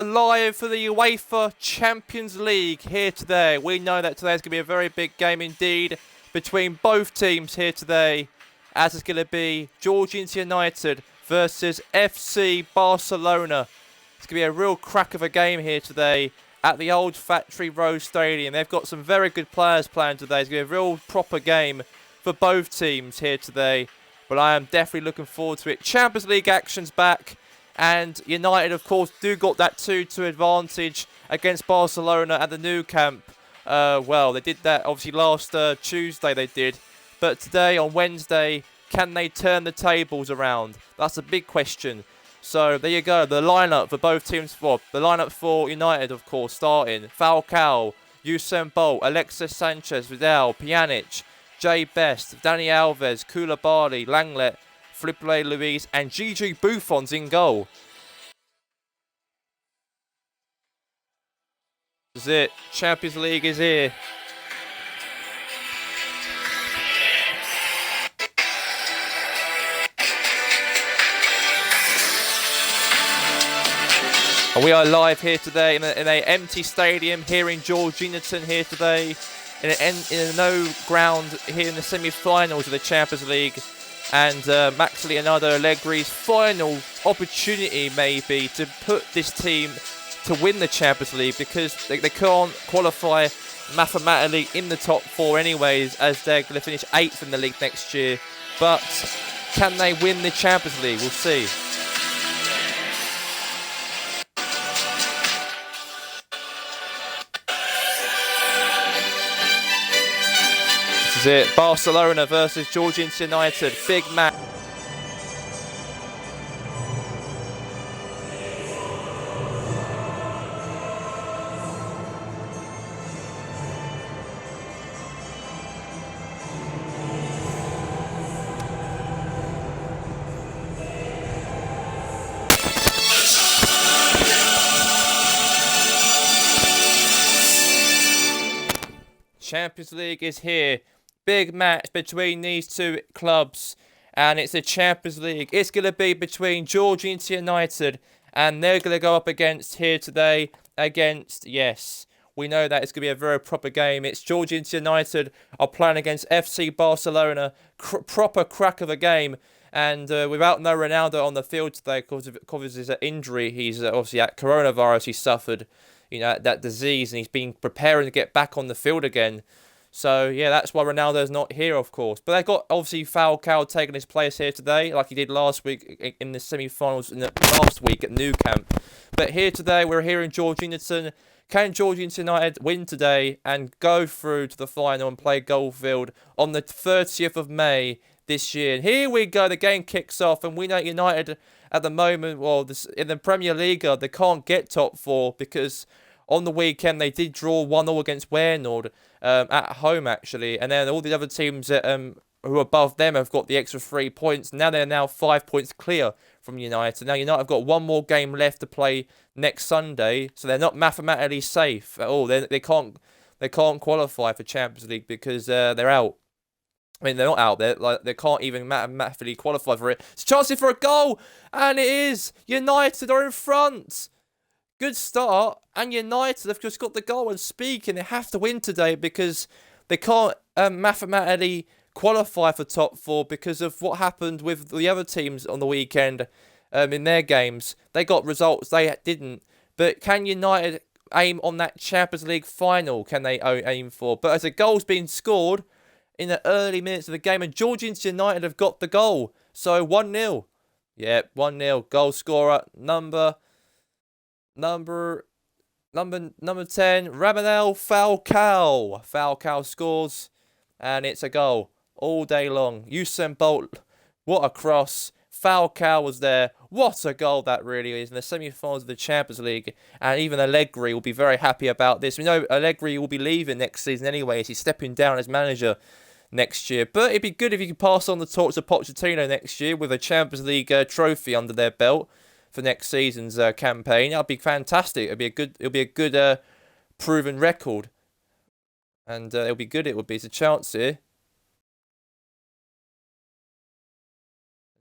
Live for the UEFA Champions League here today. We know that today is going to be a very big game indeed between both teams here today, as it's going to be Georgehigton United versus FC Barcelona. It's going to be a real crack of a game here today at the old Factory Road Stadium. They've got some very good players playing today. It's going to be a real proper game for both teams here today, but I am definitely looking forward to it. Champions League action's back. And United, of course, do got that 2-2 advantage against Barcelona at the Nou Camp. Well, they did that, obviously, last Tuesday they did. But today, on Wednesday, can they turn the tables around? That's a big question. So, there you go. The lineup for both teams. Well, the lineup for United, of course, starting. Falcao, Usain Bolt, Alexis Sanchez, Vidal, Pjanic, Jay Best, Dani Alves, Koulibaly, Langlet, Felipe Luis, and Gigi Buffon's in goal. This is it. Champions League is here. And we are live here today in an empty stadium here in Georgehigton here today. In a no ground here in the semi-finals of the Champions League. And Max Leonardo Allegri's final opportunity maybe to put this team to win the Champions League, because they can't qualify mathematically in the top four anyways, as they're going to finish 8th in the league next year. But can they win the Champions League? We'll see. This is it. Barcelona versus Georgehigton United. Big match. Champions League is here. Big match between these two clubs, and it's the Champions League. It's going to be between Georgehigton United, and they're going to go up against here today against, yes, we know that it's going to be a very proper game. It's Georgehigton United are playing against FC Barcelona. Proper crack of a game, and without no Ronaldo on the field today because of his injury. He's obviously at coronavirus. He suffered, that disease, and he's been preparing to get back on the field again. So, yeah, that's why Ronaldo's not here, of course. But they've got, obviously, Falcao taking his place here today, like he did last week in the semi-finals, last week at Nou Camp. But here today, we're here in Georgehigton. Can Georgehigton United win today and go through to the final and play Goldfield on the 30th of May this year? And here we go, the game kicks off, and we know United at the moment, well, in the Premier League, they can't get top four because on the weekend they did draw 1-1 against Feyenoord. At home, actually, and then all the other teams that who are above them have got the extra 3 points. Now they're now 5 points clear from United. Now United have got one more game left to play next Sunday, so they're not mathematically safe at all. They can't qualify for Champions League because they're out. I mean, they're not out there. Like, they can't even mathematically qualify for it. It's a chance for a goal, and it is. United are in front. Good start, and United have just got the goal. And speaking, they have to win today because they can't mathematically qualify for top four because of what happened with the other teams on the weekend in their games. They got results, they didn't. But can United aim on that Champions League final? Can they aim for? But as a goal's been scored in the early minutes of the game, and Georgehigton United have got the goal. So 1-0. Yeah, 1-0. Goal scorer, number 10, Radamel Falcao. Falcao scores, and it's a goal all day long. Usain Bolt, what a cross. Falcao was there. What a goal that really is in the semi-finals of the Champions League. And even Allegri will be very happy about this. We know Allegri will be leaving next season anyway, as he's stepping down as manager next year. But it'd be good if you could pass on the torch to Pochettino next year with a Champions League trophy under their belt for next season's campaign. That'd be fantastic. It'll be a good proven record, and it'll be good. It would be. It's a chance here.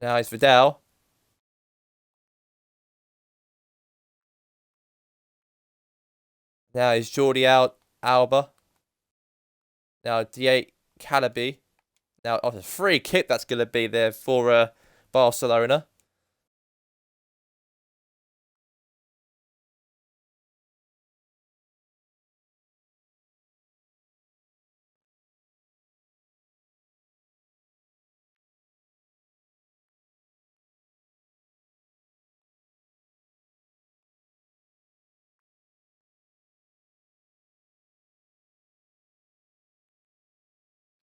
Now it's Vidal. Now is Jordi Alba. Now D8 Calabi. Now, oh, a free kick that's going to be there for Barcelona.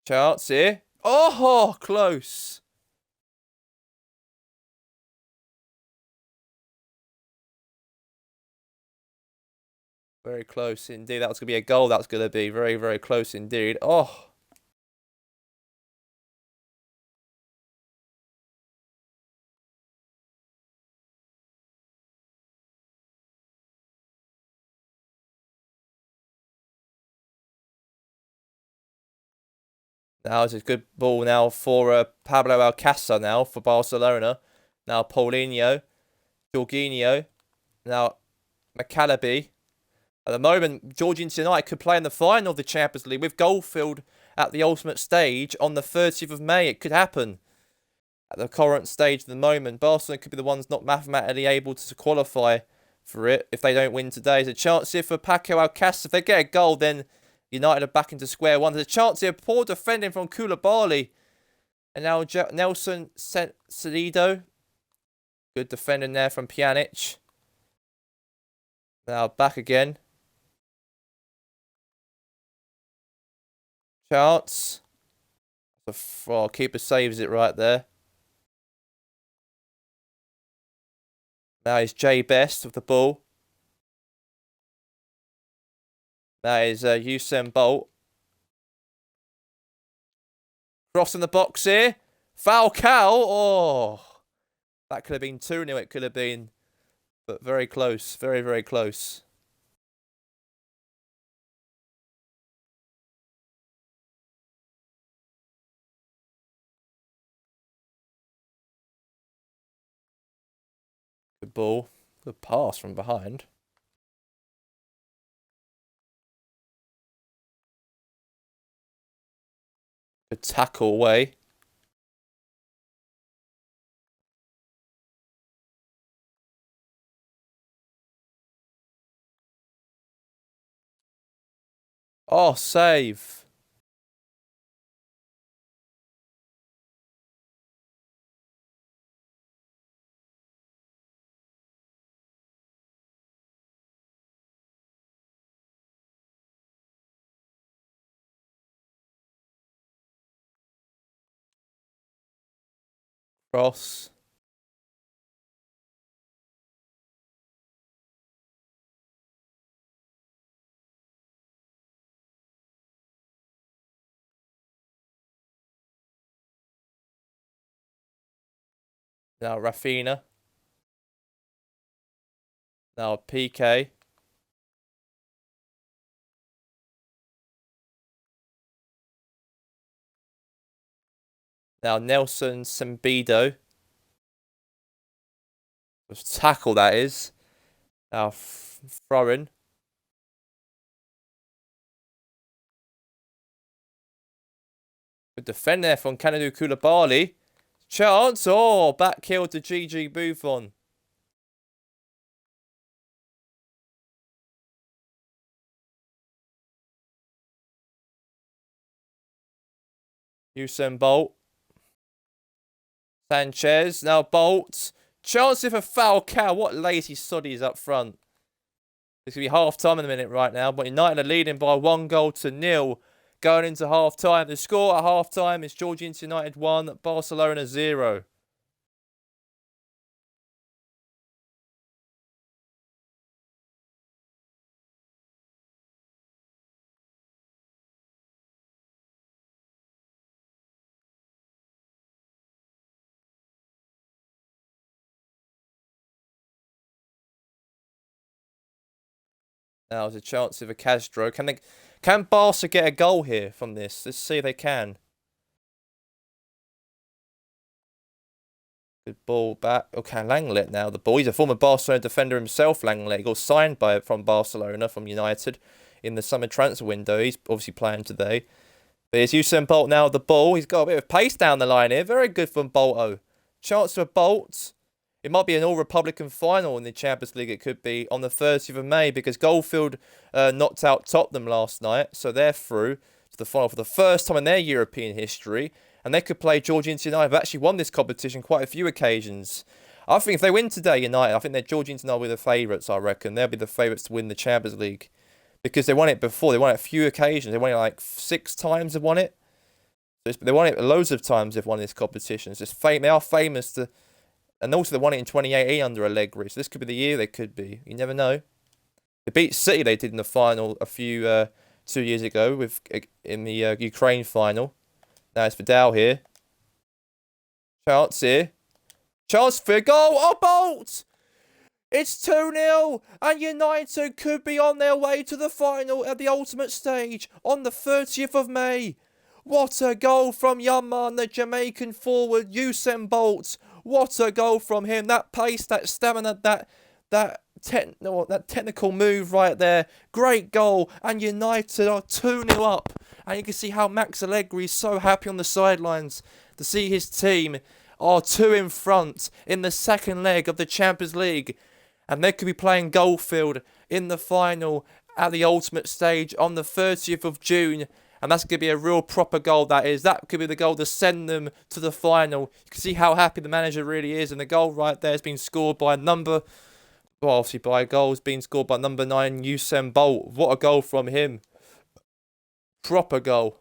Chance here. Oh, close. Very close indeed. That was going to be a goal. That was going to be very, very close indeed. Oh. Now it's a good ball now for Pablo Alcácer now for Barcelona. Now Paulinho. Jorginho. Now Maccabi. At the moment, Georgehigton United could play in the final of the Champions League with Goldfield at the ultimate stage on the 30th of May. It could happen. At the current stage at the moment, Barcelona could be the ones not mathematically able to qualify for it if they don't win today. There's a chance here for Paco Alcácer. If they get a goal, then United are back into square one. There's a chance here, poor defending from Koulibaly. And now Nelson Cedido. Good defending there from Pjanic. Now back again. Chance. Oh, keeper saves it right there. Now is Jay Best with the ball. That is Usain Bolt. Cross in the box here. Falcao. Oh. That could have been 2-0. It could have been. But very close. Very, very close. Good ball. Good pass from behind. Good tackle away. Oh, save. Cross. Now Rafinha. Now PK. Now Nelson Sembido. Tackle, that is. Now throwing. Good defend there from Kalidou Koulibaly. Chance. Oh, back heel to Gigi Buffon. Usain Bolt. Sanchez. Now Bolt. Chance here for Falcao. What lazy soddies up front. It's going to be half-time in a minute right now. But United are leading by 1-0 going into half-time. The score at half-time is Georgehigton United 1, Barcelona 0. Now there's a chance of a Castro. Can Barca get a goal here from this? Let's see if they can. Good ball back. Okay, Langlet now. The ball. He's a former Barcelona defender himself, Langlet. He got signed from Barcelona, from United, in the summer transfer window. He's obviously playing today. But here's Usain Bolt now with the ball. He's got a bit of pace down the line here. Very good from Bolto. Chance for Bolt. It might be an all-Republican final in the Champions League. It could be on the 30th of May because Goldfield knocked out Tottenham last night. So they're through to the final for the first time in their European history. And they could play Georgehigton United. They've actually won this competition quite a few occasions. I think if they win today, United, I think that Georgehigton United will be the favourites, I reckon. They'll be the favourites to win the Champions League. Because they won it before. They won it a few occasions. They won it like 6 times they've won it. They won it loads of times they've won this competition. It's just they are famous to... And also they won it in 2018 under Allegri. So this could be the year they could be. You never know. They beat City, they did in the final a few 2 years ago in the Ukraine final. Now it's Vidal here. Chance here. Chance for a goal. Oh, Bolt! It's 2-0. And United could be on their way to the final at the ultimate stage on the 30th of May. What a goal from young man, the Jamaican forward, Usain Bolt. What a goal from him. That pace, that stamina, that technical move right there. Great goal. And United are 2-0 up. And you can see how Max Allegri is so happy on the sidelines to see his team are 2 in front in the second leg of the Champions League. And they could be playing Goldfield in the final at the ultimate stage on the 30th of June. And that's going to be a real proper goal, that is. That could be the goal to send them to the final. You can see how happy the manager really is. And the goal right there has been scored by obviously by a goal has been scored by number 9, Usain Bolt. What a goal from him. Proper goal.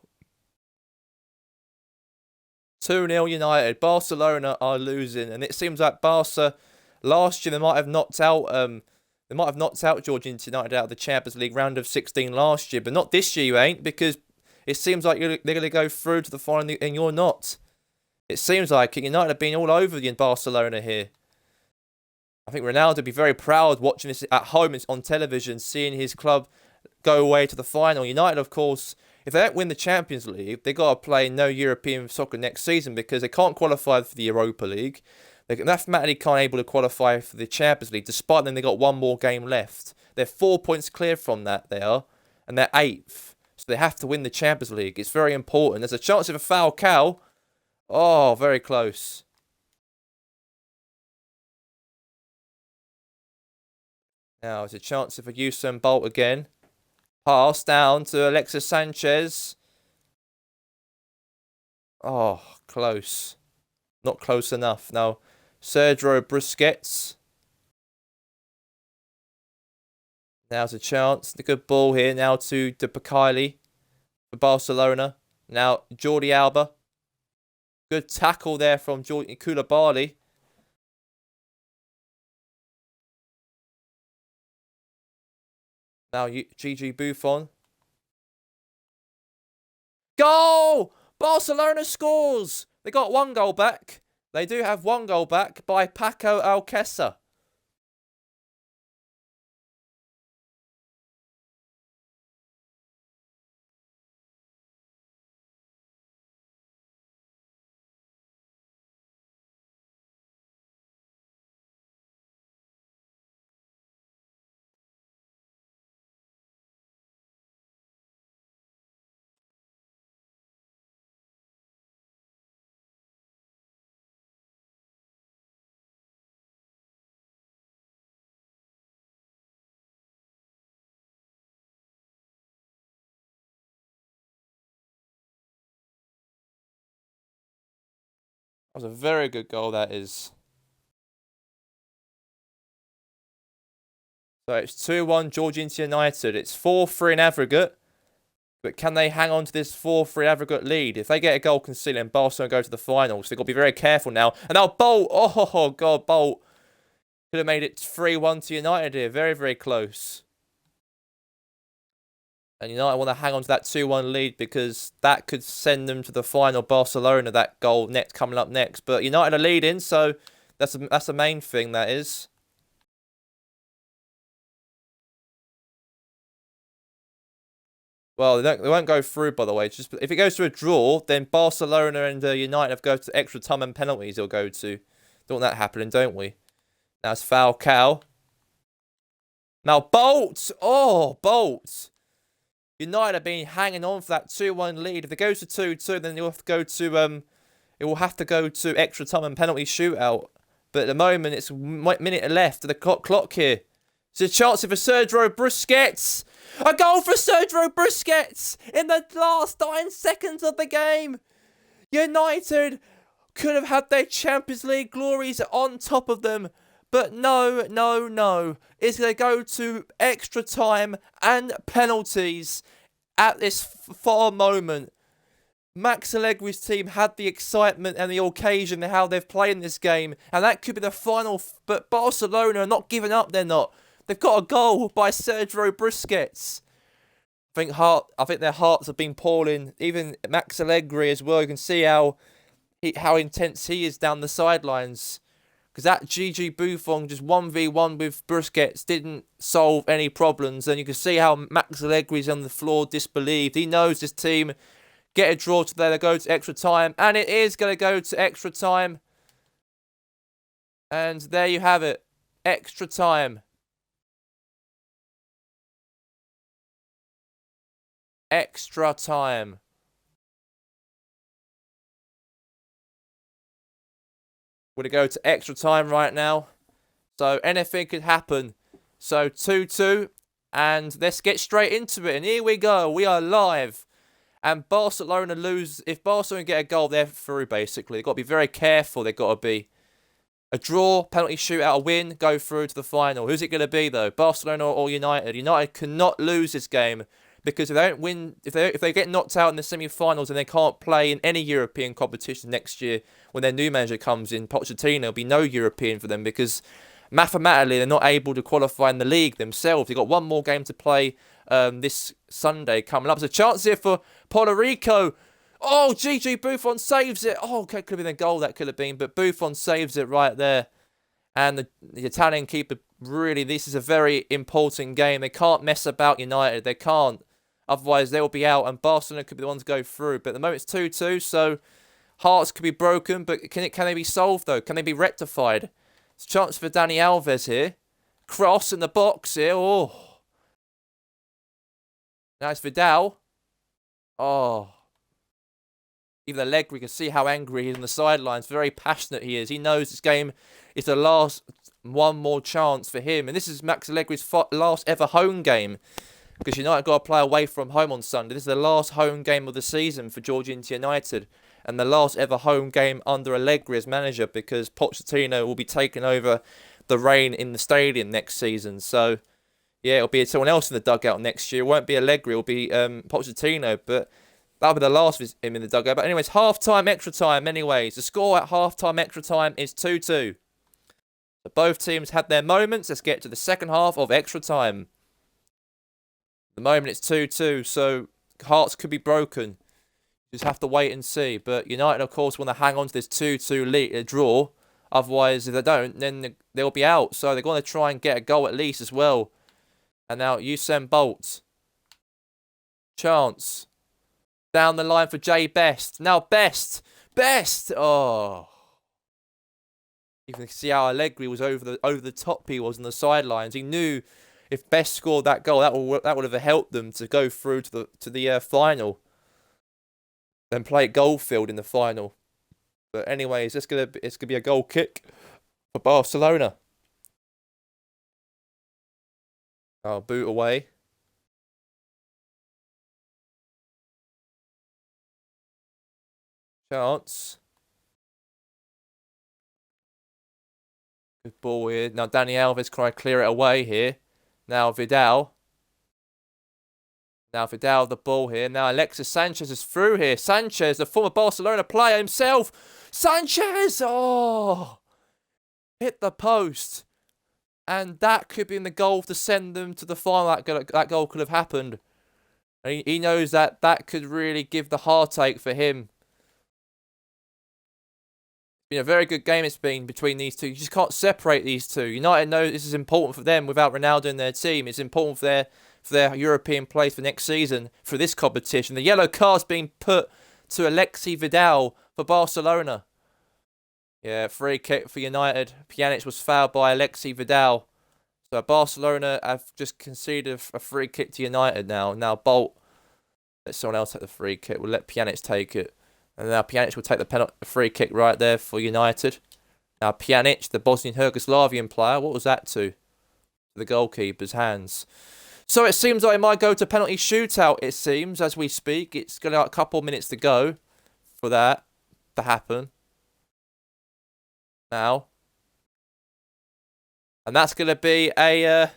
2-0 United. Barcelona are losing. And it seems like Barca, last year, they might have knocked out Georgehigton United out of the Champions League round of 16 last year. But not this year, you ain't. Because it seems like they're going to go through to the final and you're not. It seems like United have been all over in Barcelona here. I think Ronaldo would be very proud watching this at home on television, seeing his club go away to the final. United, of course, if they don't win the Champions League, they've got to play no European soccer next season because they can't qualify for the Europa League. They mathematically can't able to qualify for the Champions League, despite them they've got one more game left. They're 4 points clear from that, they are, and they're 8th. So they have to win the Champions League. It's very important. There's a chance of a foul cow. Oh, very close. Now, there's a chance of a Usain Bolt again. Pass down to Alexis Sanchez. Oh, close. Not close enough. Now, Sergio Busquets. Now's a chance. The good ball here now to Bakayli for Barcelona. Now, Jordi Alba. Good tackle there from Koulibaly. Now, Gigi Buffon. Goal! Barcelona scores! They got 1 goal back. They do have 1 goal back by Paco Alcácer. That was a very good goal, that is. So it's 2-1 Georgehigton United. It's 4-3 in aggregate. But can they hang on to this 4-3 aggregate lead? If they get a goal conceded and Barcelona go to the finals, they've got to be very careful now. And now Bolt. Oh, God, Bolt. Could have made it 3-1 to United here. Very, very close. And United want to hang on to that 2-1 lead because that could send them to the final. Barcelona, that goal coming up next. But United are leading, so that's the main thing, that is. Well, they won't go through, by the way. It's just if it goes to a draw, then Barcelona and United have go to extra time and penalties. It'll go to. Don't want that happening, don't we? Now it's Falcao. Now Bolt! Oh, Bolt! United have been hanging on for that 2-1 lead. If it goes to 2-2, then you'll have to go to it will have to go to extra time and penalty shootout. But at the moment, it's a minute left of the clock here. It's a chance for Sergio Busquets. A goal for Sergio Busquets in the last 9 seconds of the game. United could have had their Champions League glories on top of them. But no. It's going to go to extra time and penalties at this far moment. Max Allegri's team had the excitement and the occasion of how they've played in this game. And that could be the final. But Barcelona are not giving up, they're not. They've got a goal by Sergio Busquets. I think their hearts have been pouring. Even Max Allegri as well. You can see how intense he is down the sidelines. Because that Gigi Buffon just 1v1 with Busquets didn't solve any problems. And you can see how Max Allegri's on the floor disbelieved. He knows this team get a draw today. They go to extra time. And it is going to go to extra time. And there you have it. Extra time. Extra time. We're going to go to extra time right now. So anything could happen. So 2-2. And let's get straight into it. And here we go. We are live. And Barcelona lose. If Barcelona get a goal, they're through basically. They've got to be very careful. They've got to be. A draw, penalty shootout, a win, go through to the final. Who's it going to be though? Barcelona or United? United cannot lose this game. Because if they don't win, if they get knocked out in the semi-finals and they can't play in any European competition next year, when their new manager comes in, Pochettino, there'll be no European for them because mathematically they're not able to qualify in the league themselves. They've got one more game to play this Sunday coming up. There's a chance here for Puerto Rico. Oh, Gigi Buffon saves it. Oh, okay, could have been a goal, that could have been, but Buffon saves it right there. And the Italian keeper, really, this is a very important game. They can't mess about United. They can't. Otherwise, they will be out, and Barcelona could be the ones to go through. But at the moment, it's 2-2, so hearts could be broken. But can they be solved, though? Can they be rectified? It's a chance for Dani Alves here. Cross in the box here. Oh. Now it's Vidal. Oh. Even Allegri can see how angry he is on the sidelines. Very passionate he is. He knows this game is the last one more chance for him. And this is Max Allegri's last ever home game. Because United got to play away from home on Sunday. This is the last home game of the season for Georgehigton United. And the last ever home game under Allegri as manager. Because Pochettino will be taking over the reign in the stadium next season. So, yeah, it'll be someone else in the dugout next year. It won't be Allegri. It'll be Pochettino. But that'll be the last of him in the dugout. But anyways, half-time, extra time anyways. The score at half-time, extra time is 2-2. So both teams had their moments. Let's get to the second half of extra time. At the moment it's 2-2, so hearts could be broken. Just have to wait and see. But United, of course, want to hang on to this 2-2 lead, draw. Otherwise, if they don't, then they'll be out. So they're going to try and get a goal at least as well. And now Usain Bolt. Chance. Down the line for Jay Best. Now Best. Oh. You can see how Allegri was over the top he was on the sidelines. He knew if Best scored that goal, that would have helped them to go through to the final. Then play at Goldfield in the final. But anyways, it's gonna be a goal kick for Barcelona. Oh, boot away. Chance. Good ball here. Now Dani Alves trying to clear it away here. Now Vidal. Now Vidal the ball here. Now Alexis Sanchez is through here. Sanchez, the former Barcelona player himself. Sanchez! Oh! Hit the post. And that could be in the goal to send them to the final. That goal could have happened. And he knows that could really give the heartache for him. Been a very good game it's been between these two. You just can't separate these two. United know this is important for them without Ronaldo in their team. It's important for their European place for next season for this competition. The yellow card's being put to Alexis Vidal for Barcelona. Yeah, free kick for United. Pjanic was fouled by Alexi Vidal. So Barcelona have just conceded a free kick to United now. Now Bolt, let someone else take the free kick. We'll let Pjanic take it. And now Pjanic will take the free kick right there for United. Now Pjanic, the Bosnian-Herzegovian player, what was that to? The goalkeeper's hands. So it seems like it might go to penalty shootout, it seems, as we speak. It's got a couple minutes to go for that to happen. Now. And that's going to be a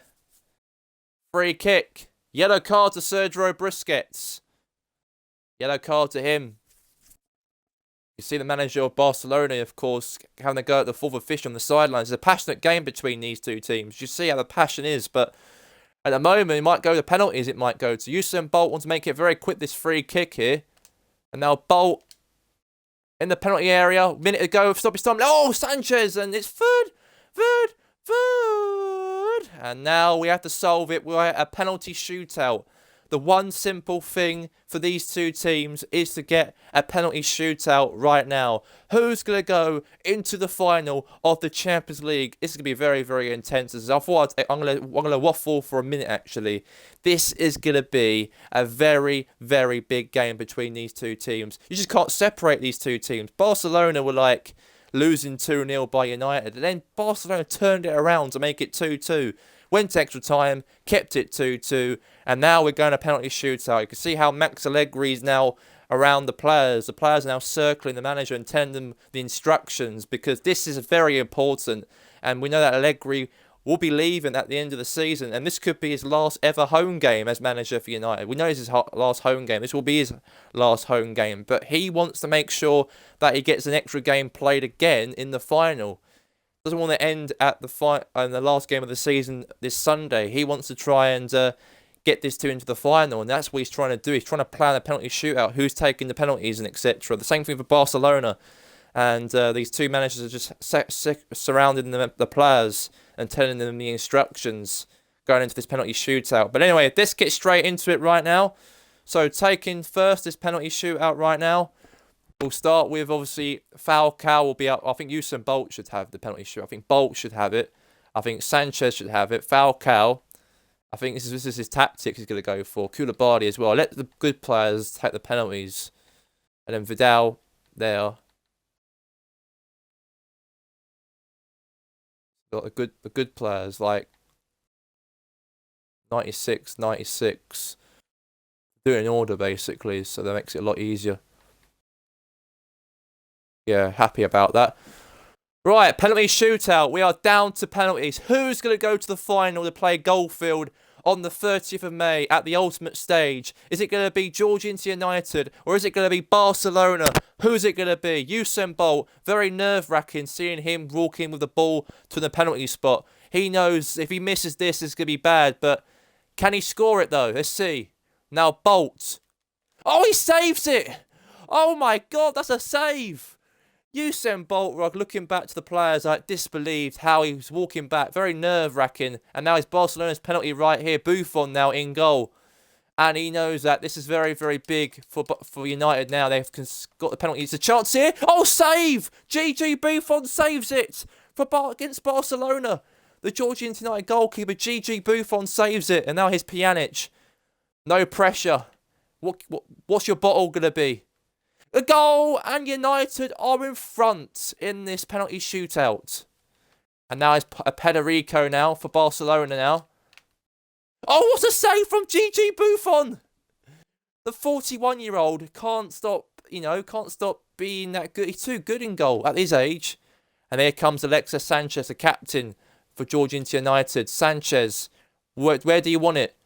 free kick. Yellow card to Sergio Busquets. Yellow card to him. You see the manager of Barcelona, of course, having a go at the fourth official on the sidelines. It's a passionate game between these two teams. You see how the passion is, but at the moment, it might go to penalties. It might go to Usain Bolt. Wants to make it very quick, this free kick here. And now Bolt in the penalty area. Minute to go. Stop his time. Oh, Sanchez. And it's third. And now we have to solve it. We're at a penalty shootout. The one simple thing for these two teams is to get a penalty shootout right now. Who's going to go into the final of the Champions League? This is going to be very, very intense. As I thought, I'm going to waffle for a minute, actually. This is going to be a very, very big game between these two teams. You just can't separate these two teams. Barcelona were like losing 2-0 by United. And then Barcelona turned it around to make it 2-2. Went to extra time, kept it 2-2, and now we're going to penalty shootout. You can see how Max Allegri is now around the players. The players are now circling the manager and telling them the instructions, because this is very important. And we know that Allegri will be leaving at the end of the season, and this could be his last ever home game as manager for United. We know it's his last home game. This will be his last home game, but he wants to make sure that he gets an extra game played again in the final. Doesn't want to end at the last game of the season this Sunday. He wants to try and get this two into the final, and that's what he's trying to do. He's trying to plan a penalty shootout, who's taking the penalties and etc. The same thing for Barcelona, and these two managers are just surrounding the players and telling them the instructions going into this penalty shootout. But anyway, let's get straight into it right now. So taking first this penalty shootout right now. We'll start with, obviously, Falcao will be up. I think Usain Bolt should have the penalty shoot. I think Bolt should have it. I think Sanchez should have it. Falcao, I think this is his tactic he's going to go for. Koulibaly as well. Let the good players take the penalties. And then Vidal there. Got the good players like 96, 96. Do it in order, basically, so that makes it a lot easier. Yeah, happy about that. Right, penalty shootout. We are down to penalties. Who's going to go to the final to play Goldfield on the 30th of May at the ultimate stage? Is it going to be Georgehigton United, or is it going to be Barcelona? Who's it going to be? Usain Bolt, very nerve-wracking seeing him walking with the ball to the penalty spot. He knows if he misses this, it's going to be bad, but can he score it though? Let's see. Now Bolt. Oh, he saves it! Oh my God, that's a save! Usain Bolt, looking back to the players, like disbelieved how he was walking back, very nerve-wracking. And now it's Barcelona's penalty right here. Buffon now in goal, and he knows that this is very, very big for United. Now they've got the penalty. It's a chance here. Oh, save! GG Buffon saves it against Barcelona. The Georgehigton United goalkeeper GG Buffon saves it, and now here's Pjanic. No pressure. What's your bottle gonna be? A goal, and United are in front in this penalty shootout. And now it's a Pederico now for Barcelona now. Oh, what a save from GG Buffon! The 41-year-old can't stop being that good. He's too good in goal at his age. And here comes Alexis Sanchez, the captain for Georgehigton United. Sanchez, where do you want it?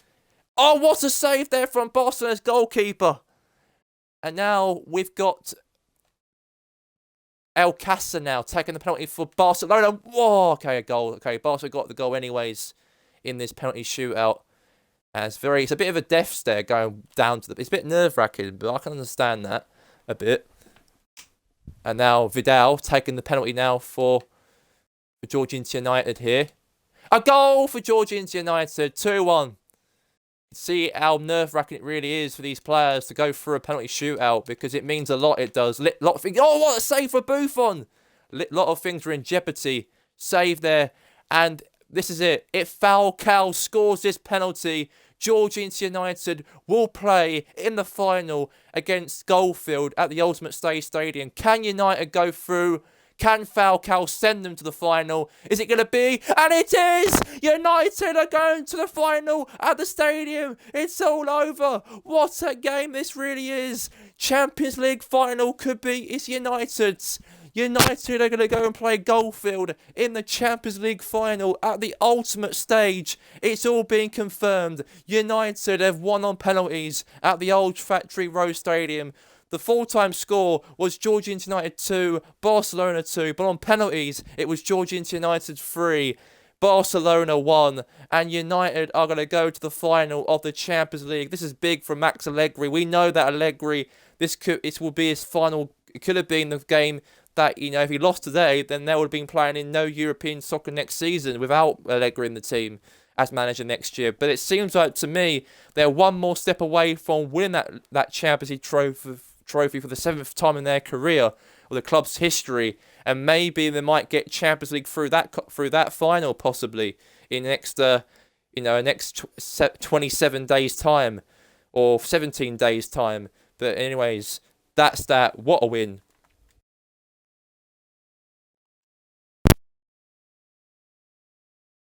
Oh, what a save there from Barcelona's goalkeeper. And now we've got Alcácer now taking the penalty for Barcelona. Whoa, okay, a goal. Okay, Barcelona got the goal anyways in this penalty shootout. And it's a bit of a death stare going down to it's a bit nerve-wracking, but I can understand that a bit. And now Vidal taking the penalty now for Georgehigton United here. A goal for Georgehigton United, 2-1. See how nerve-wracking it really is for these players to go through a penalty shootout, because it means a lot. It does. Oh, what a save for Buffon! lot of things were in jeopardy. Save there, and this is it. If Falcao scores this penalty, Georgehigton United will play in the final against Goldfield at the Ultimate Stadium. Can United go through? Can Falcao send them to the final? Is it going to be? And it is! United are going to the final at the stadium. It's all over. What a game this really is. Champions League final could be. It's United's. United are going to go and play Goldfield in the Champions League final at the ultimate stage. It's all been confirmed. United have won on penalties at the Old Factory Road Stadium. The full-time score was Georgehigton United 2, Barcelona 2, but on penalties, it was Georgehigton United 3, Barcelona 1, and United are going to go to the final of the Champions League. This is big for Max Allegri. We know that Allegri, it will be his final, it could have been the game that, if he lost today, then they would have been playing in no European soccer next season without Allegri in the team as manager next year. But it seems like, to me, they're one more step away from winning that Champions League trophy for the 7th time in their career or the club's history, and maybe they might get Champions League through that final possibly in the next 27 days time or 17 days time. But anyways, that's that. What a win.